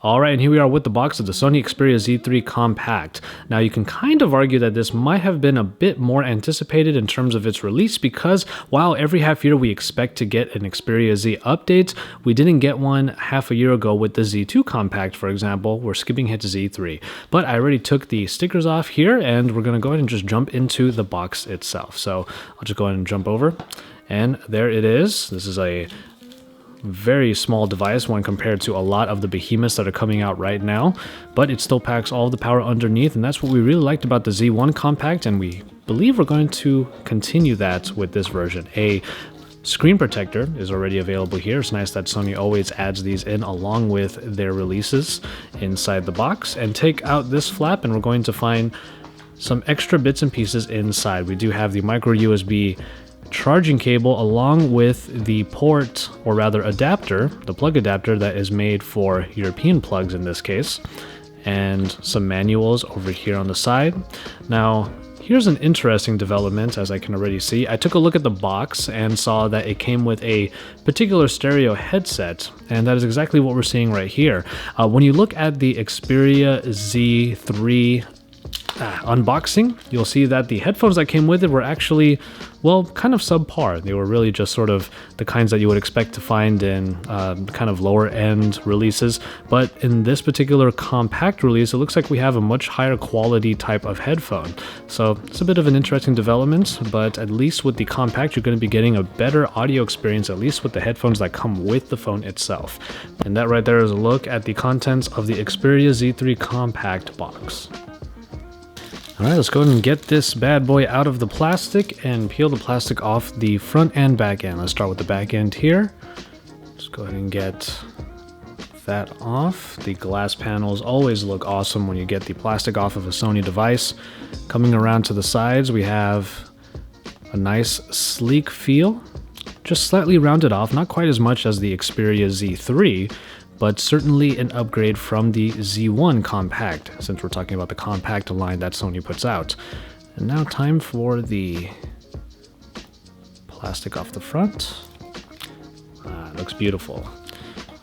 Alright, and here we are with the box of the Sony Xperia Z3 Compact. Now you can kind of argue that this might have been a bit more anticipated in terms of its release because while every half year we expect to get an Xperia Z update, we didn't get one half a year ago with the Z2 Compact, for example. We're skipping ahead to Z3. But I already took the stickers off here and we're going to go ahead and just jump into the box itself. So I'll just go ahead and jump over. And there it is. This is a very small device when compared to a lot of the behemoths that are coming out right now, but it still packs all of the power underneath, and that's what we really liked about the Z1 Compact, and we believe we're going to continue that with this version. A screen protector is already available here. It's nice that Sony always adds these in along with their releases inside the box. And take out this flap and we're going to find some extra bits and pieces inside. We do have the micro USB charging cable along with the port, or rather adapter, the plug adapter that is made for European plugs in this case, and some manuals over here on the side. Now here's an interesting development, as I can already see. I took a look at the box and saw that it came with a particular stereo headset, and that is exactly what we're seeing right here. When you look at the Xperia Z3 unboxing, you'll see that the headphones that came with it were actually, well, kind of subpar. They were really just sort of the kinds that you would expect to find in kind of lower end releases. But in this particular compact release, it looks like we have a much higher quality type of headphone. So it's a bit of an interesting development, but at least with the compact, you're going to be getting a better audio experience, at least with the headphones that come with the phone itself. And that right there is a look at the contents of the Xperia Z3 Compact box. Alright, let's go ahead and get this bad boy out of the plastic and peel the plastic off the front and back end. Let's start with the back end here. Just go ahead and get that off. The glass panels always look awesome when you get the plastic off of a Sony device. Coming around to the sides, we have a nice sleek feel. Just slightly rounded off, not quite as much as the Xperia Z3, but certainly an upgrade from the Z1 Compact, since we're talking about the compact line that Sony puts out. And now time for the plastic off the front. It looks beautiful.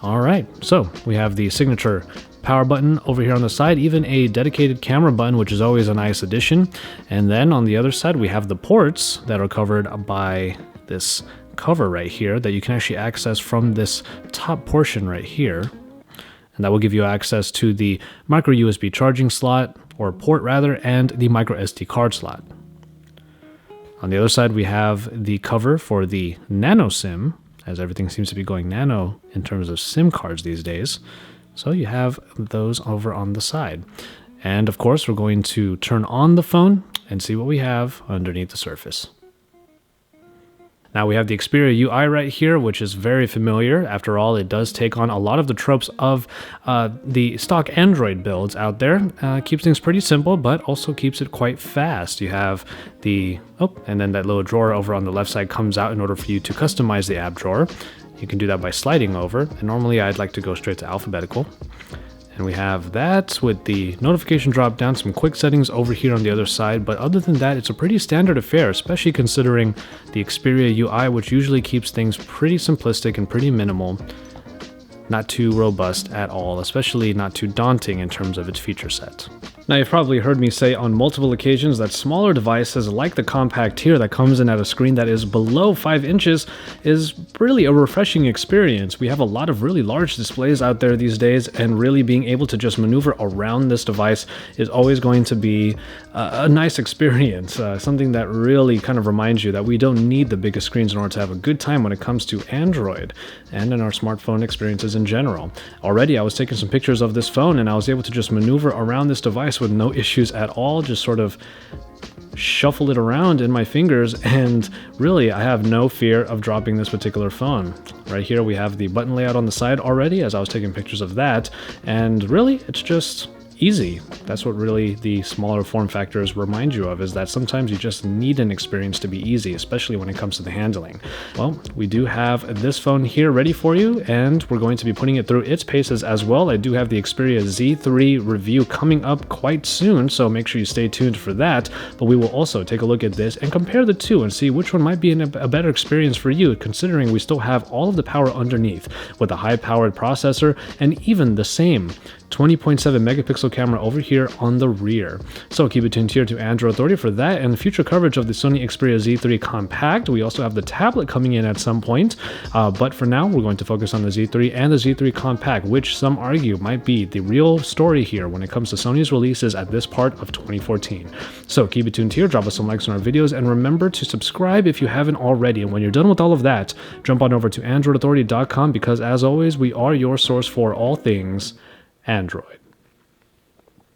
All right, so we have the signature power button over here on the side, even a dedicated camera button, which is always a nice addition. And then on the other side, we have the ports that are covered by this cover right here that you can actually access from this top portion right here, and that will give you access to the micro USB charging slot, or port rather, and the micro SD card slot. On the other side, we have the cover for the nano SIM, as everything seems to be going nano in terms of SIM cards these days. So you have those over on the side. And of course, we're going to turn on the phone and see what we have underneath the surface. Now we have the Xperia UI right here, which is very familiar. After all, it does take on a lot of the tropes of the stock Android builds out there. Keeps things pretty simple, but also keeps it quite fast. You have the, and then that little drawer over on the left side comes out in order for you to customize the app drawer. You can do that by sliding over, and normally I'd like to go straight to alphabetical. And we have that with the notification drop down, some quick settings over here on the other side. But other than that, it's a pretty standard affair, especially considering the Xperia UI, which usually keeps things pretty simplistic and pretty minimal. Not too robust at all, especially not too daunting in terms of its feature set. Now, you've probably heard me say on multiple occasions that smaller devices like the compact here that comes in at a screen that is below 5 inches is really a refreshing experience. We have a lot of really large displays out there these days, and really being able to just maneuver around this device is always going to be a nice experience. Something that really kind of reminds you that we don't need the biggest screens in order to have a good time when it comes to Android and in our smartphone experiences in general. Already, I was taking some pictures of this phone and I was able to just maneuver around this device with no issues at all, just sort of shuffle it around in my fingers, and really I have no fear of dropping this particular phone. Right here we have the button layout on the side already, as I was taking pictures of that, and really it's just easy. That's what really the smaller form factors remind you of, is that sometimes you just need an experience to be easy, especially when it comes to the handling. Well, we do have this phone here ready for you, and we're going to be putting it through its paces as well. I do have the Xperia Z3 review coming up quite soon, so make sure you stay tuned for that. But we will also take a look at this and compare the two and see which one might be a better experience for you, considering we still have all of the power underneath with a high-powered processor and even the same 20.7 megapixel camera over here on the rear. So keep it tuned here to Android Authority for that and future coverage of the Sony Xperia Z3 Compact. We also have the tablet coming in at some point, but for now we're going to focus on the Z3 and the Z3 Compact, which some argue might be the real story here when it comes to Sony's releases at this part of 2014. So keep it tuned here, drop us some likes on our videos, and remember to subscribe if you haven't already. And when you're done with all of that, jump on over to AndroidAuthority.com, because as always, we are your source for all things Android.